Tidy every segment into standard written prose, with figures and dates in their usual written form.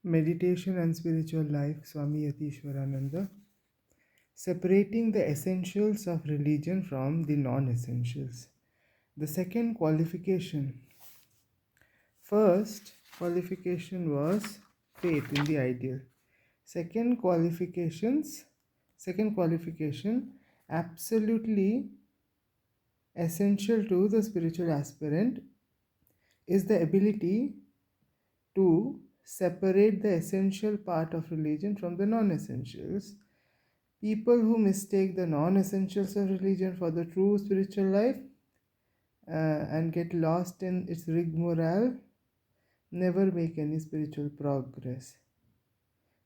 Meditation and Spiritual Life, Swami Yatiswarananda. Separating the essentials of religion from the non essentials. The second qualification. First qualification was faith in the ideal. Second qualifications, second qualification, absolutely essential to the spiritual aspirant is the ability to separate the essential part of religion from the non essentials. People who mistake the non essentials of religion for the true spiritual life and get lost in its rigmarole never make any spiritual progress.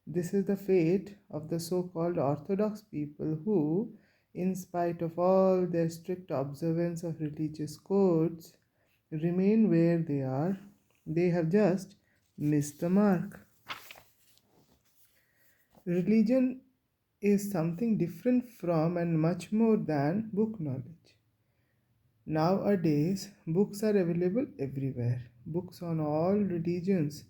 This is the fate of the so called orthodox people who, in spite of all their strict observance of religious codes, remain where they are. They have just missed the mark. Religion is something different from and much more than book knowledge. Nowadays, books are available everywhere. Books on all religions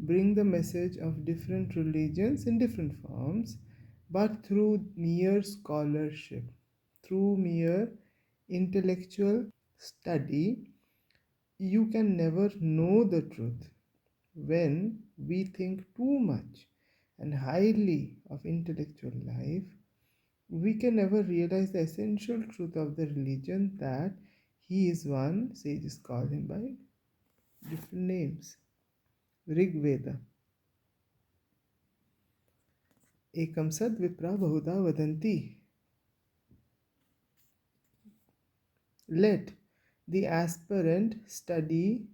bring the message of different religions in different forms, but through mere scholarship, through mere intellectual study, you can never know the truth. When we think too much and highly of intellectual life, we can never realize the essential truth of the religion, that he is one. Sages call him by different names. Rig Veda. Ekam sad vipra bahuda vadanti. Let the aspirant study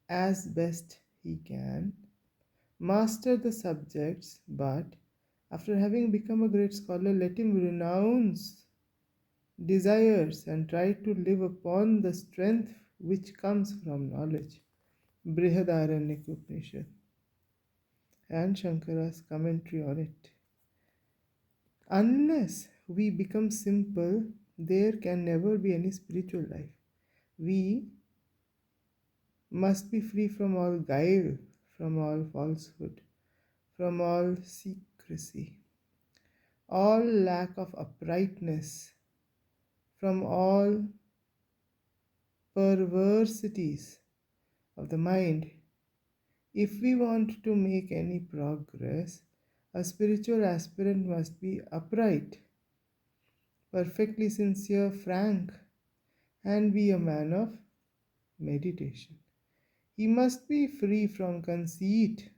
as best he can, master the subjects, but after having become a great scholar, let him renounce desires and try to live upon the strength which comes from knowledge. Brihadaranyaka Upanishad and Shankara's commentary on it. Unless we become simple, there can never be any spiritual life. We must be free from all guile, from all falsehood, from all secrecy, all lack of uprightness, from all perversities of the mind. If we want to make any progress, a spiritual aspirant must be upright, perfectly sincere, frank, and be a man of meditation. He must be free from conceit,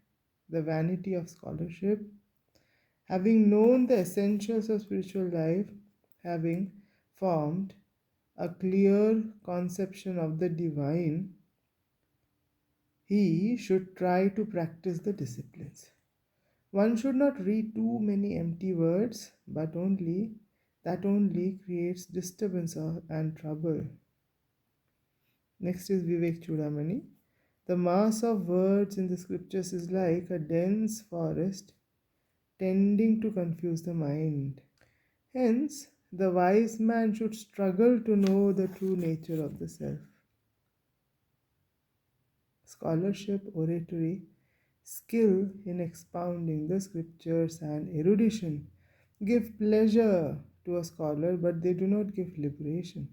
the vanity of scholarship, having known the essentials of spiritual life, having formed a clear conception of the divine, he should try to practice the disciplines. One should not read too many empty words, but only creates disturbance and trouble. Next is Vivek Chudamani. The mass of words in the scriptures is like a dense forest tending to confuse the mind. Hence, the wise man should struggle to know the true nature of the self. Scholarship, oratory, skill in expounding the scriptures, and erudition give pleasure to a scholar, but they do not give liberation.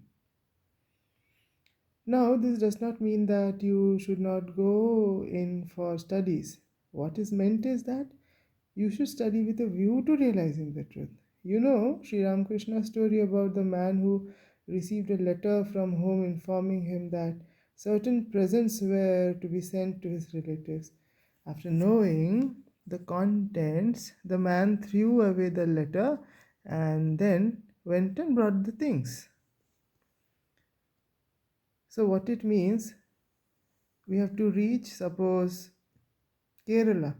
Now, this does not mean that you should not go in for studies. What is meant is that you should study with a view to realizing the truth. You know Sri Ramakrishna's story about the man who received a letter from home informing him that certain presents were to be sent to his relatives. After knowing the contents, the man threw away the letter and then went and brought the things. So, what it means, we have to reach, suppose, Kerala.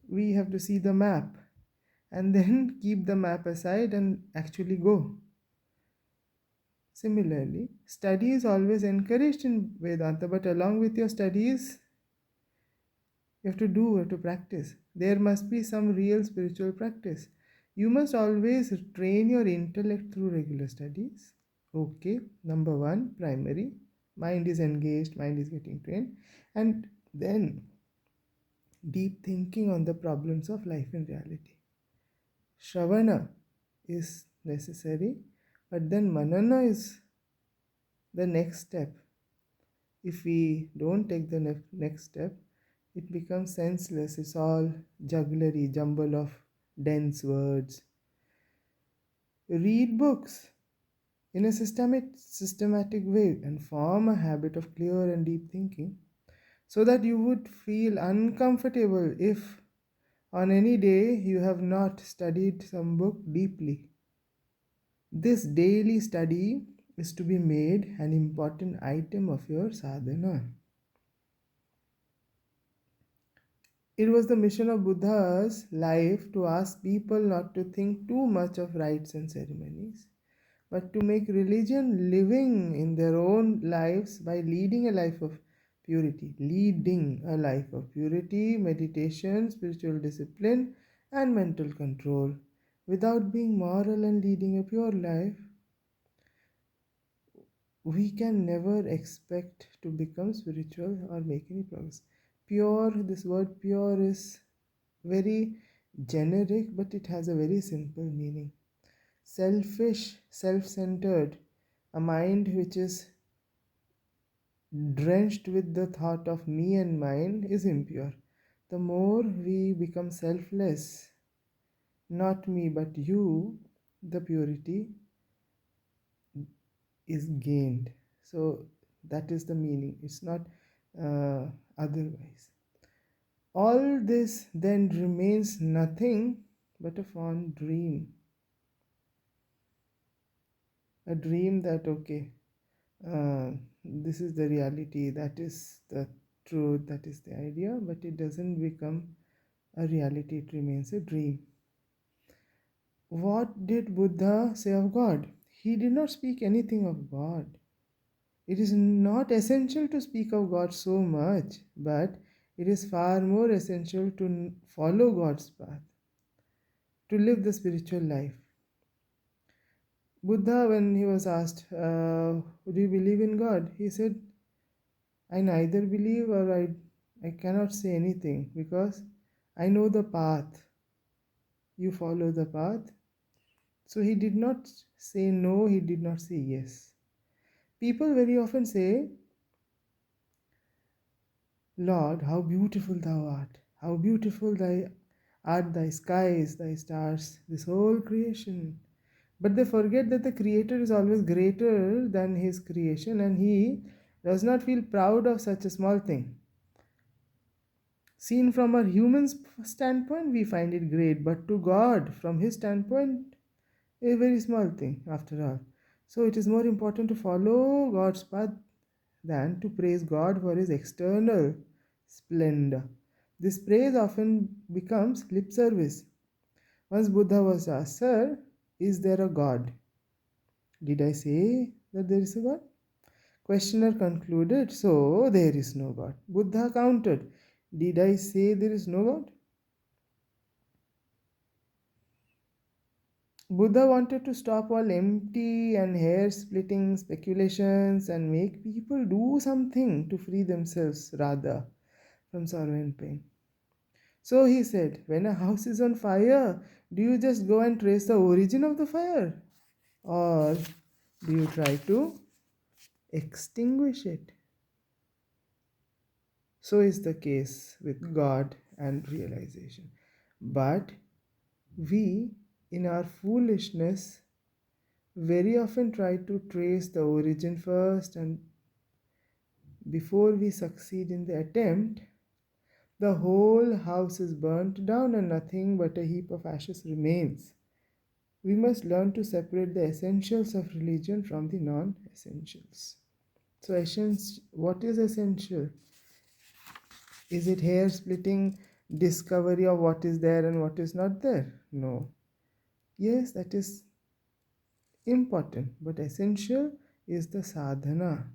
We have to see the map and then keep the map aside and actually go. Similarly, study is always encouraged in Vedanta, but along with your studies, you have to practice. There must be some real spiritual practice. You must always train your intellect through regular studies. Okay, number one, primary. Mind is engaged, mind is getting trained. And then deep thinking on the problems of life and reality. Shravana is necessary, but then manana is the next step. If we don't take the next step, it becomes senseless. It's all jugglery, jumble of dense words. Read books in a systematic way and form a habit of clear and deep thinking so that you would feel uncomfortable if on any day you have not studied some book deeply. This daily study is to be made an important item of your sadhana. It was the mission of Buddha's life to ask people not to think too much of rites and ceremonies, but to make religion living in their own lives by leading a life of purity. Leading a life of purity, meditation, spiritual discipline, and mental control. Without being moral and leading a pure life, we can never expect to become spiritual or make any progress. Pure, this word pure is very generic, but it has a very simple meaning. Selfish, self centered, a mind which is drenched with the thought of me and mine is impure. The more we become selfless, not me but you, the purity is gained. So that is the meaning. It's not otherwise. All this then remains nothing but a fond dream. A dream that, okay, this is the reality, that is the truth, that is the idea, but it doesn't become a reality, it remains a dream. What did Buddha say of God? He did not speak anything of God. It is not essential to speak of God so much, but it is far more essential to follow God's path, to live the spiritual life. Buddha, when he was asked, do you believe in God? He said, I neither believe or I cannot say anything because I know the path. You follow the path. So he did not say no, he did not say yes. People very often say, Lord, how beautiful thou art. How beautiful art thy skies, thy stars, this whole creation. But they forget that the Creator is always greater than his creation and he does not feel proud of such a small thing. Seen from a human standpoint, we find it great, but to God, from his standpoint, a very small thing after all. So it is more important to follow God's path than to praise God for his external splendor. This praise often becomes lip service. Once Buddha was asked, Sir, is there a God? Did I say that there is a God? Questioner concluded, So there is no God. Buddha countered, Did I say there is no God? Buddha wanted to stop all empty and hair splitting speculations and make people do something to free themselves rather from sorrow and pain. So he said, when a house is on fire, do you just go and trace the origin of the fire? Or do you try to extinguish it? So is the case with God and realization. But we, in our foolishness, very often try to trace the origin first, and before we succeed in the attempt, the whole house is burnt down and nothing but a heap of ashes remains. We must learn to separate the essentials of religion from the non essentials. So, what is essential? Is it hair splitting discovery of what is there and what is not there? No. Yes, that is important, but essential is the sadhana.